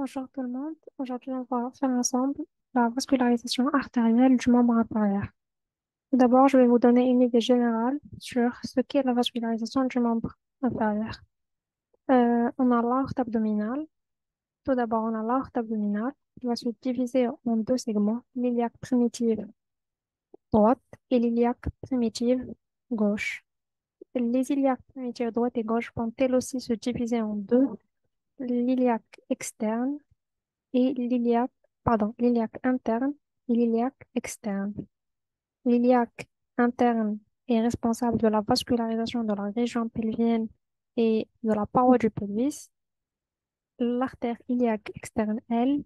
Bonjour tout le monde. Aujourd'hui, on va faire ensemble la vascularisation artérielle du membre inférieur. Tout d'abord, je vais vous donner une idée générale sur ce qu'est la vascularisation du membre inférieur. On a l'aorte abdominale. Tout d'abord, on a l'aorte abdominale qui va se diviser en deux segments, l'iliaque primitive droite et l'iliaque primitive gauche. Les iliaques primitives droite et gauche vont elles aussi se diviser en deux, l'iliaque externe et l'iliaque interne et l'iliaque externe. L'iliaque interne est responsable de la vascularisation de la région pelvienne et de la paroi du pelvis. L'artère iliaque externe, elle,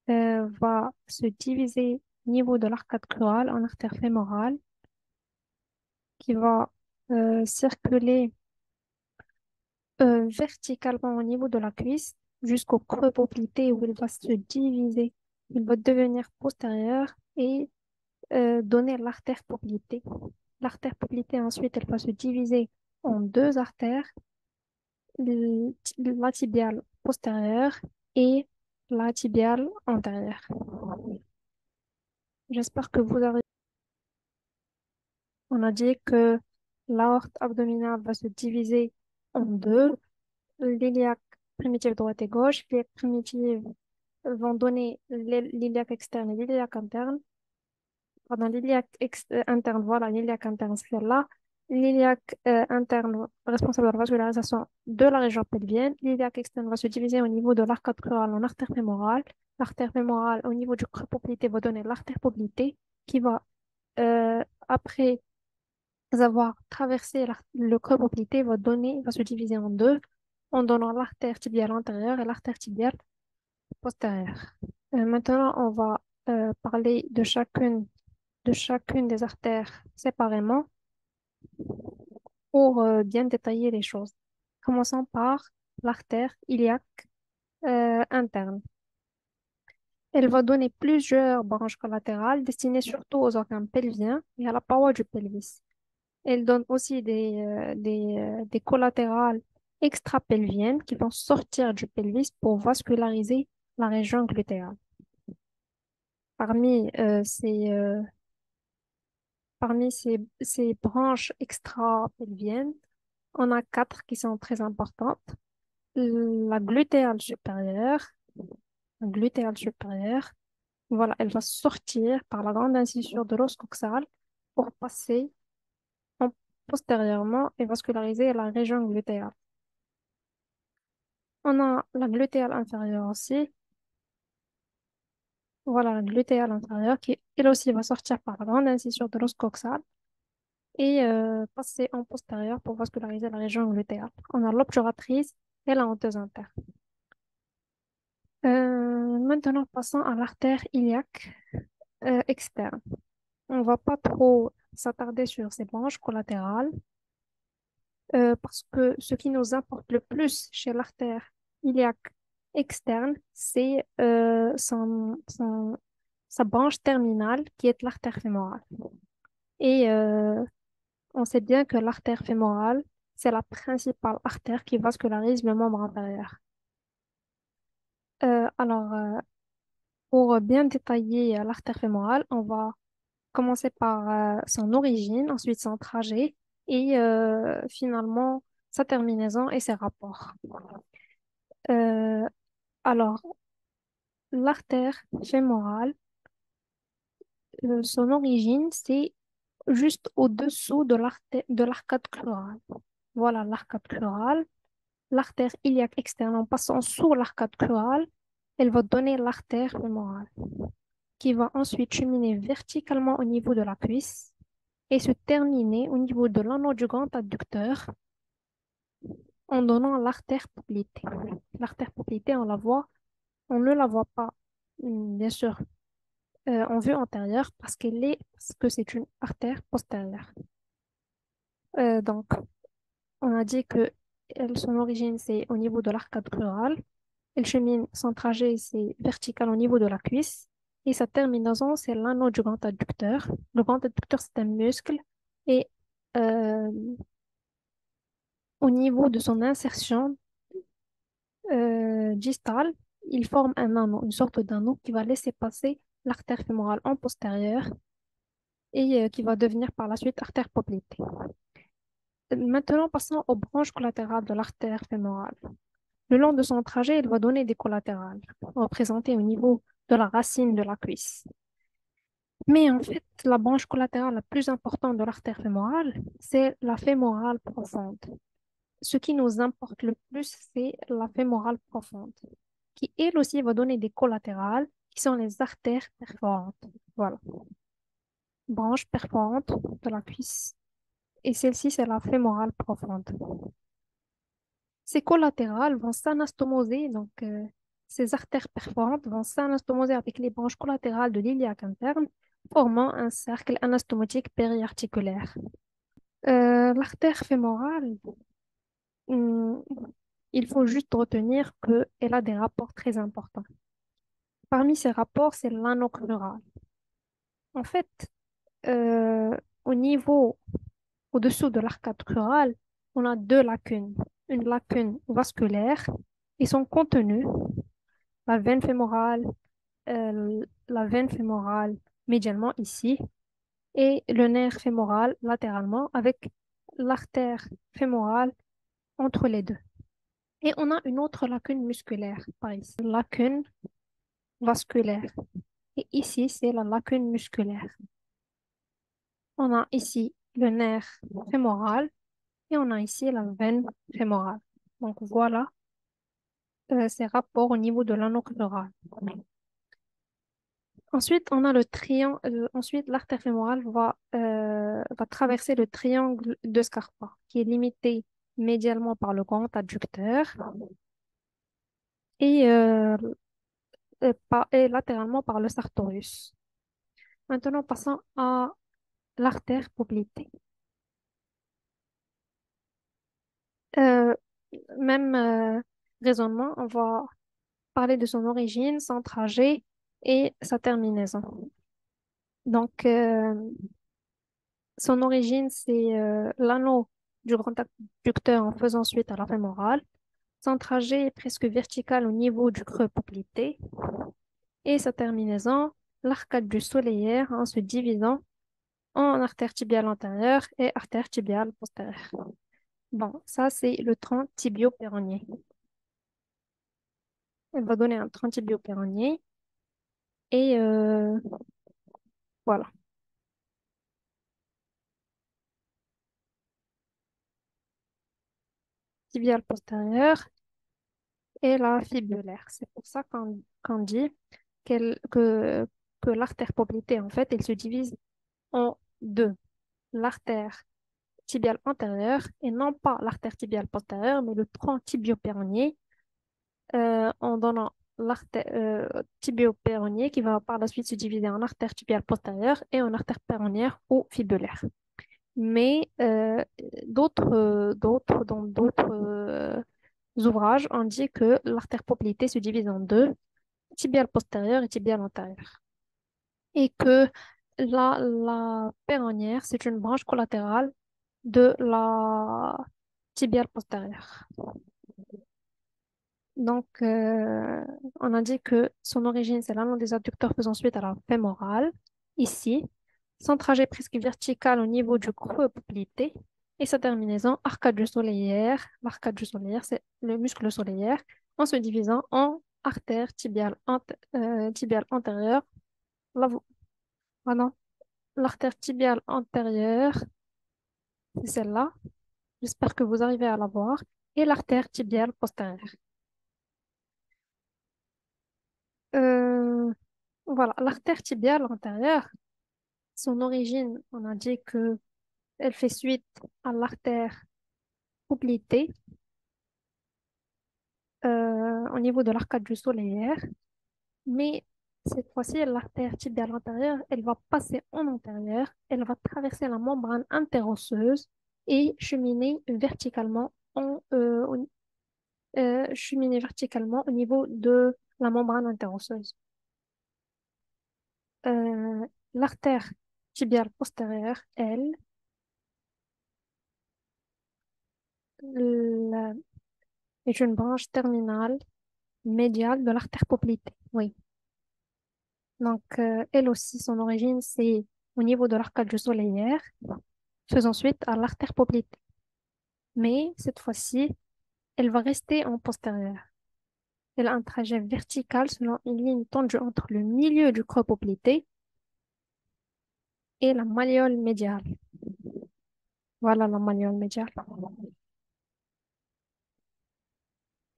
va se diviser au niveau de l'arcade crurale en artère fémorale qui va circuler verticalement au niveau de la cuisse jusqu'au creux poplité où il va se diviser. Il va devenir postérieur et donner l'artère poplitée. L'artère poplitée, ensuite, elle va se diviser en deux artères, la tibiale postérieure et la tibiale antérieure. J'espère que vous avez... On a dit que l'aorte abdominale va se diviser en deux, l'iliaque primitive droite et gauche. Les primitives vont donner l'iliaque externe et l'iliaque interne. Pardon, interne, voilà, l'iliaque interne, c'est celle-là. L'iliaque interne responsable de la vascularisation de la région pelvienne. L'iliaque externe va se diviser au niveau de l'arcade crurale en artère fémorale. L'artère fémorale, au niveau du creux poplité, va donner l'artère poplitée qui va, après avoir traversé le creux poplité, va se diviser en deux en donnant l'artère tibiale antérieure et l'artère tibiale postérieure. Maintenant, on va parler de chacune des artères séparément pour bien détailler les choses. Commençons par l'artère iliaque interne. Elle va donner plusieurs branches collatérales destinées surtout aux organes pelviens et à la paroi du pelvis. Elle donne aussi des collatérales extrapelviennes qui vont sortir du pelvis pour vasculariser la région glutéale. Parmi ces branches extra-pelviennes, on a quatre qui sont très importantes. La glutéale supérieure, la glutéale supérieure, voilà, elle va sortir par la grande incisure de l'os coxal pour passer en- postérieurement et vasculariser la région glutéale. On a la glutéale inférieure aussi. Voilà, la glutéale inférieure qui, elle aussi, va sortir par la grande incisure de l'os coxal et passer en postérieur pour vasculariser la région glutéale. On a l'obturatrice et la honteuse interne. Maintenant, passons à l'artère iliaque externe. On va pas trop s'attarder sur ces branches collatérales parce que ce qui nous importe le plus chez l'artère iliaque externe, c'est sa branche terminale qui est l'artère fémorale. Et on sait bien que l'artère fémorale, c'est la principale artère qui vascularise le membre inférieur. Alors, pour bien détailler l'artère fémorale, on va commencer par son origine, ensuite son trajet et finalement sa terminaison et ses rapports. Euh, alors, l'artère fémorale, son origine, c'est juste au-dessous de l'arcade crurale. Voilà l'arcade crurale. L'artère iliaque externe, en passant sous l'arcade crurale, elle va donner l'artère fémorale, qui va ensuite cheminer verticalement au niveau de la cuisse et se terminer au niveau de l'anneau du grand adducteur en donnant l'artère poplitée. L'artère poplitée, on ne la voit pas, bien sûr, en vue antérieure parce que c'est une artère postérieure. Donc, on a dit que son origine, c'est au niveau de l'arcade crurale. Elle chemine, son trajet, c'est vertical au niveau de la cuisse. Et sa terminaison, c'est l'anneau du grand adducteur. Le grand adducteur, c'est un muscle. Et euh, au niveau de son insertion distale, il forme un anneau, une sorte d'anneau qui va laisser passer l'artère fémorale en postérieur et qui va devenir par la suite artère poplitée. Maintenant, passons aux branches collatérales de l'artère fémorale. Le long de son trajet, il va donner des collatérales, représentées au niveau de la racine de la cuisse. Mais en fait, la branche collatérale la plus importante de l'artère fémorale, c'est la fémorale profonde. Ce qui nous importe le plus, c'est la fémorale profonde, qui elle aussi va donner des collatérales, qui sont les artères perforantes. Voilà, branche perforante de la cuisse. Et celle-ci, c'est la fémorale profonde. Ces collatérales vont s'anastomoser, donc ces artères perforantes vont s'anastomoser avec les branches collatérales de l'iliaque interne, formant un cercle anastomotique périarticulaire. L'artère fémorale, hum, il faut juste retenir qu'elle a des rapports très importants. Parmi ces rapports, c'est l'anneau crural. En fait, euh, au niveau, au-dessous de l'arcade crurale, on a deux lacunes. Une lacune vasculaire et son contenu, la veine fémorale, la veine fémorale médialement ici, et le nerf fémoral latéralement avec l'artère fémorale entre les deux. Et on a une autre lacune musculaire par ici, lacune vasculaire. Et ici, c'est la lacune musculaire. On a ici le nerf fémoral et on a ici la veine fémorale. Donc voilà ces rapports au niveau de l'anneau crural. Ensuite, on a le triangle. Ensuite, l'artère fémorale va traverser le triangle de Scarpa, qui est limité médialement par le grand adducteur et, et latéralement par le sartorius. Maintenant, passons à l'artère poplitée. Euh, Même raisonnement, on va parler de son origine, son trajet et sa terminaison. Donc, son origine, c'est l'anneau du grand abducteur en faisant suite à la fémorale. Son trajet est presque vertical au niveau du creux poplité et sa terminaison, l'arcade du solaire en se divisant en artère tibiale antérieure et artère tibiale postérieure. Bon, ça, c'est le tronc tibio-péronien. Elle va donner un tronc tibio-péronien et voilà, tibiale postérieure et la fibulaire. C'est pour ça qu'on dit que, que l'artère poplitée, en fait, elle se divise en deux. L'artère tibiale antérieure et non pas l'artère tibiale postérieure, mais le tronc tibio-péronien en donnant l'artère tibio-péronien qui va par la suite se diviser en artère tibiale postérieure et en artère péronnière ou fibulaire. Mais dans d'autres ouvrages, on dit que l'artère poplitée se divise en deux, tibiale postérieure et tibiale antérieure. Et que la péronnière, c'est une branche collatérale de la tibiale postérieure. Donc, on a dit que son origine, c'est l'anneau des adducteurs faisant suite à la fémorale, ici. Son trajet presque vertical au niveau du creux poplité. Et sa terminaison, arcade du solaire. L'arcade du solaire, c'est le muscle solaire, en se divisant en artère tibiale antérieure. La, pardon, l'artère tibiale antérieure, c'est celle-là. J'espère que vous arrivez à la voir. Et l'artère tibiale postérieure. Euh, voilà, l'artère tibiale antérieure, son origine, on a dit que elle fait suite à l'artère poplitée au niveau de l'arcade du solaire, mais cette fois-ci, l'artère tibiale antérieure, elle va passer en antérieur, elle va traverser la membrane interosseuse et cheminer verticalement au niveau de la membrane interosseuse. L'artère tibiale postérieure, elle, la- est une branche terminale médiale de l'artère poplitée. Oui. Donc, elle aussi, son origine, c'est au niveau de l'arcade du solaire, faisant suite à l'artère poplitée. Mais cette fois-ci, elle va rester en postérieur. Elle a un trajet vertical selon une ligne tendue entre le milieu du creux poplité et la malléole médiale. Voilà la malléole médiale.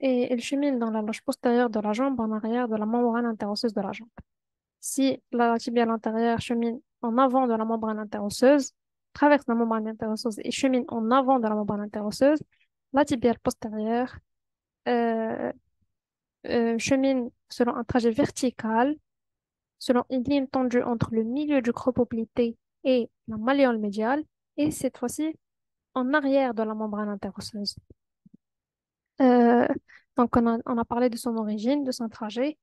Et elle chemine dans la loge postérieure de la jambe en arrière de la membrane interosseuse de la jambe. Si la tibiale antérieure chemine en avant de la membrane interosseuse, traverse la membrane interosseuse et chemine en avant de la membrane interosseuse, la tibiale postérieure euh, chemine selon un trajet vertical, selon une ligne tendue entre le milieu du creux poplité et la malléole médiale, et cette fois-ci en arrière de la membrane interosseuse. Euh, donc, on a parlé de son origine, de son trajet.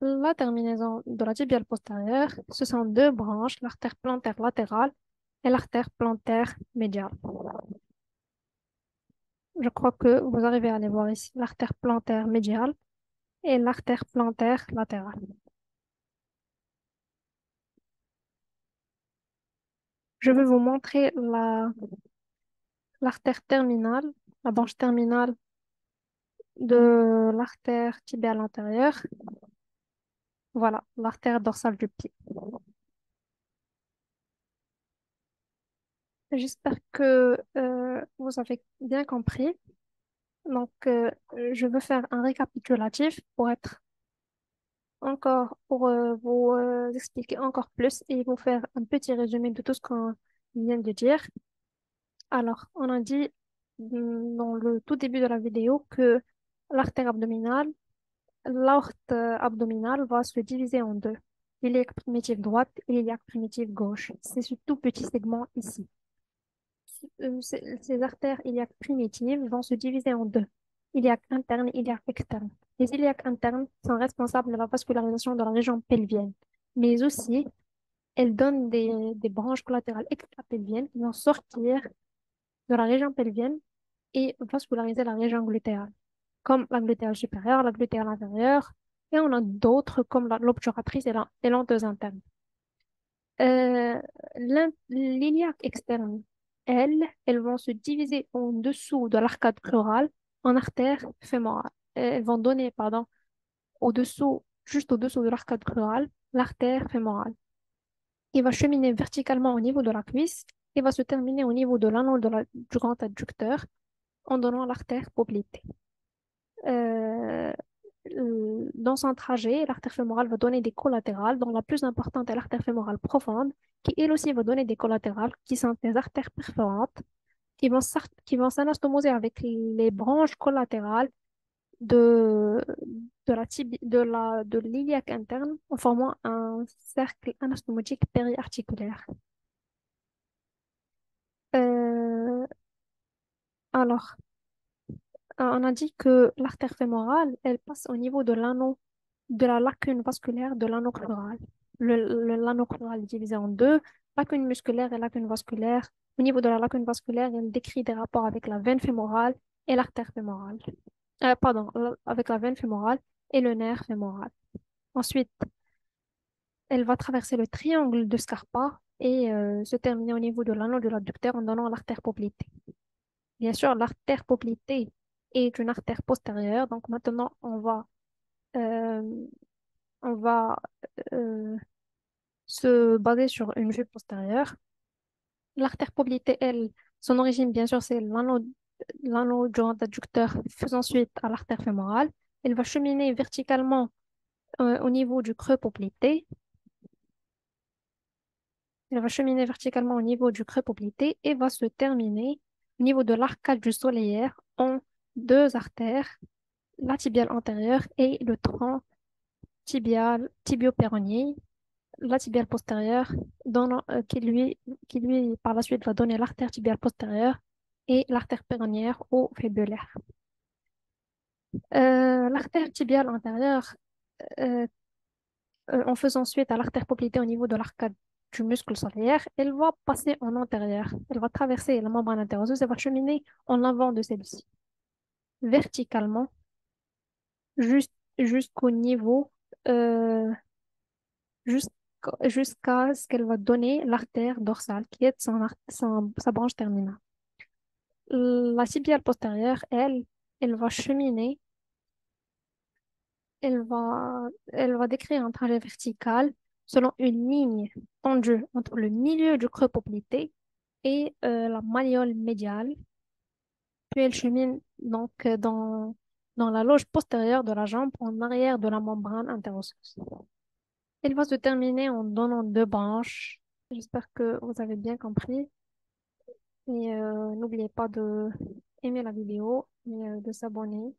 La terminaison de la tibiale postérieure, ce sont deux branches, l'artère plantaire latérale et l'artère plantaire médiale. Je crois que vous arrivez à les voir ici, l'artère plantaire médiale et l'artère plantaire latérale. Je vais vous montrer l'artère terminale, la branche terminale de l'artère tibiale antérieure. Voilà, l'artère dorsale du pied. J'espère que vous avez bien compris. Donc, je veux faire un récapitulatif pour vous expliquer encore plus et vous faire un petit résumé de tout ce qu'on vient de dire. Alors, on a dit dans le tout début de la vidéo que l'artère abdominale, l'aorte abdominale va se diviser en deux. L'iliaque primitive droite et l'iliaque primitive gauche. C'est ce tout petit segment ici. Ces artères iliaques primitives vont se diviser en deux. Iliaque interne et iliaque externe. Les iliaques internes sont responsables de la vascularisation de la région pelvienne, mais aussi elles donnent des branches collatérales extra-pelviennes qui vont sortir de la région pelvienne et vasculariser la région glutéale, comme la glutéale supérieure, la glutéale inférieure, et on a d'autres comme l'obturatrice et l'enteuse interne. Euh, L'iliaque externe, elles vont se diviser en dessous de l'arcade pleurale en artère fémorale. Elles vont donner, pardon, juste au-dessous de l'arcade pleurale, l'artère fémorale. Il va cheminer verticalement au niveau de la cuisse et va se terminer au niveau de l'anneau du grand adducteur en donnant l'artère poplitée. Euh, Dans son trajet, l'artère fémorale va donner des collatérales, dont la plus importante est l'artère fémorale profonde, qui elle aussi va donner des collatérales, qui sont des artères perforantes, qui vont s'anastomoser avec les branches collatérales de, de l'iliaque interne en formant un cercle anastomotique périarticulaire. Euh, alors, on a dit que l'artère fémorale, elle passe au niveau de l'anneau, de la lacune vasculaire de l'anneau crural. L'anneau crural est divisé en deux, lacune musculaire et lacune vasculaire. Au niveau de la lacune vasculaire, elle décrit des rapports avec la veine fémorale et l'artère fémorale. Pardon, avec la veine fémorale et le nerf fémoral. Ensuite, elle va traverser le triangle de Scarpa et se terminer au niveau de l'anneau de l'adducteur en donnant l'artère poplitée. Bien sûr, l'artère poplitée est une artère postérieure. Donc maintenant, euh, on va euh, se baser sur une vue postérieure. L'artère poplitée, elle, son origine, bien sûr, c'est l'anneau du grand adducteur faisant suite à l'artère fémorale. Elle va cheminer verticalement au niveau du creux poplité. Elle va cheminer verticalement au niveau du creux poplité et va se terminer au niveau de l'arcade du solaire en deux artères, la tibiale antérieure et le tronc tibio-péronée, la tibiale postérieure, qui lui, par la suite, va donner l'artère tibiale postérieure et l'artère péronnière au fibulaire. L'artère tibiale antérieure, euh, en faisant suite à l'artère poplitée au niveau de l'arcade du muscle solaire, elle va passer en antérieur. Elle va traverser la membrane interosseuse et va cheminer en avant de celle-ci, verticalement, juste, jusqu'au niveau, euh, jusqu'à ce qu'elle va donner l'artère dorsale, qui est sa branche terminale. La tibiale postérieure, elle va cheminer, elle va décrire un trajet vertical selon une ligne tendue entre le milieu du creux poplité et la malléole médiale. Puis elle chemine donc dans la loge postérieure de la jambe en arrière de la membrane interosseuse. Elle va se terminer en donnant deux branches. J'espère que vous avez bien compris. Et n'oubliez pas de aimer la vidéo et de s'abonner.